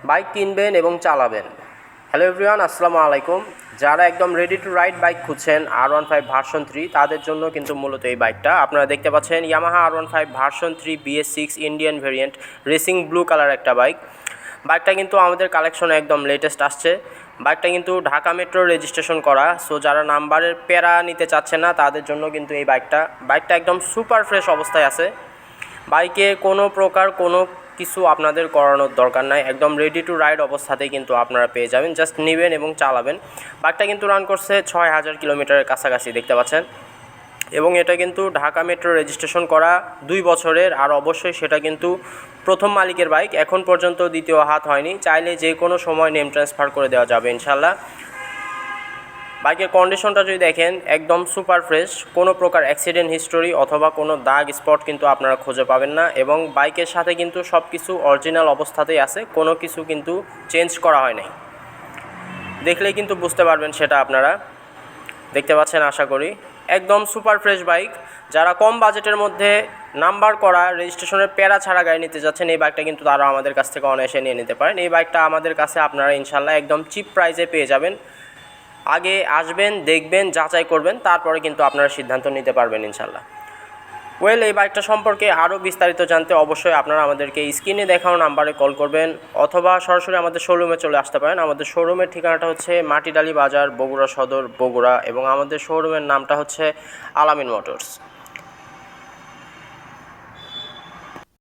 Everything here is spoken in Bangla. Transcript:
বাইক কিনবেন এবং চালাবেন। হ্যালো এভরিওয়ান, আসসালামু আলাইকুম। যারা একদম রেডি টু রাইড বাইক খুঁজছেন R15 ভার্সন 3, তাদের জন্য কিন্তু মূলত এই বাইকটা। আপনারা দেখতে পাচ্ছেন Yamaha R15 version 3 BS6 Indian variant, racing blue colour একটা বাইক। বাইকটা কিন্তু আমাদের কালেকশনে একদম লেটেস্ট আসছে। বাইকটা কিন্তু ঢাকা মেট্রো রেজিস্ট্রেশন করা। সো যারা নাম্বারের প্যারা নিতে চাচ্ছে না, তাদের জন্য কিন্তু এই বাইকটা একদম সুপার ফ্রেশ অবস্থায় আছে। বাইকে কোনো প্রকার কোনো কিছু আপনাদের করানোর দরকার নাই, একদম রেডি টু রাইড অবস্থাতেই কিন্তু আপনারা পেয়ে যাবেন। জাস্ট নেবেন এবং চালাবেন। বাইকটা কিন্তু রান করছে 6000 কিলোমিটারের কাছাকাছি, দেখতে পাচ্ছেন। এবং এটা কিন্তু ঢাকা মেট্রো রেজিস্ট্রেশন করা 2 বছরের, আর অবশ্যই সেটা কিন্তু প্রথম মালিকের বাইক, এখন পর্যন্ত দ্বিতীয় হাত হয়নি। চাইলে যে কোনো সময় নেম ট্রান্সফার করে দেওয়া যাবে ইনশাল্লাহ। বাইকের কন্ডিশনটা যদি দেখেন, একদম সুপার ফ্রেশ, কোনো প্রকার অ্যাক্সিডেন্ট হিস্টোরি অথবা কোনো দাগ স্পট কিন্তু আপনারা খুঁজে পাবেন না। এবং বাইকের সাথে কিন্তু সব কিছু অরিজিনাল অবস্থাতেই আছে, কোনো কিছু কিন্তু চেঞ্জ করা হয় নাই। দেখলেই কিন্তু বুঝতে পারবেন, সেটা আপনারা দেখতে পাচ্ছেন আশা করি। একদম সুপার ফ্রেশ বাইক। যারা কম বাজেটের মধ্যে নাম্বার করা রেজিস্ট্রেশনের প্যারা ছাড়া গাড়ি নিতে যাচ্ছেন, এই বাইকটা কিন্তু তারা আমাদের কাছ থেকে অনায়াসে নিয়ে নিতে পারেন। এই বাইকটা আমাদের কাছে আপনারা ইনশাল্লাহ একদম চিপ প্রাইসে পেয়ে যাবেন। আগে আসবেন, দেখবেন, যাচাই করবেন, তারপরে কিন্তু আপনারা সিদ্ধান্ত নিতে পারবেন ইনশাল্লাহ। এই বাইকটা সম্পর্কে আরও বিস্তারিত জানতে অবশ্যই আপনারা আমাদেরকে স্ক্রিনে দেখানো নাম্বারে কল করবেন, অথবা সরাসরি আমাদের শোরুমে চলে আসতে পারেন। আমাদের শোরুমের ঠিকানাটা হচ্ছে মাটিডালি বাজার, বগুড়া সদর, বগুড়া, এবং আমাদের শোরুমের নামটা হচ্ছে আলামিন মোটরস।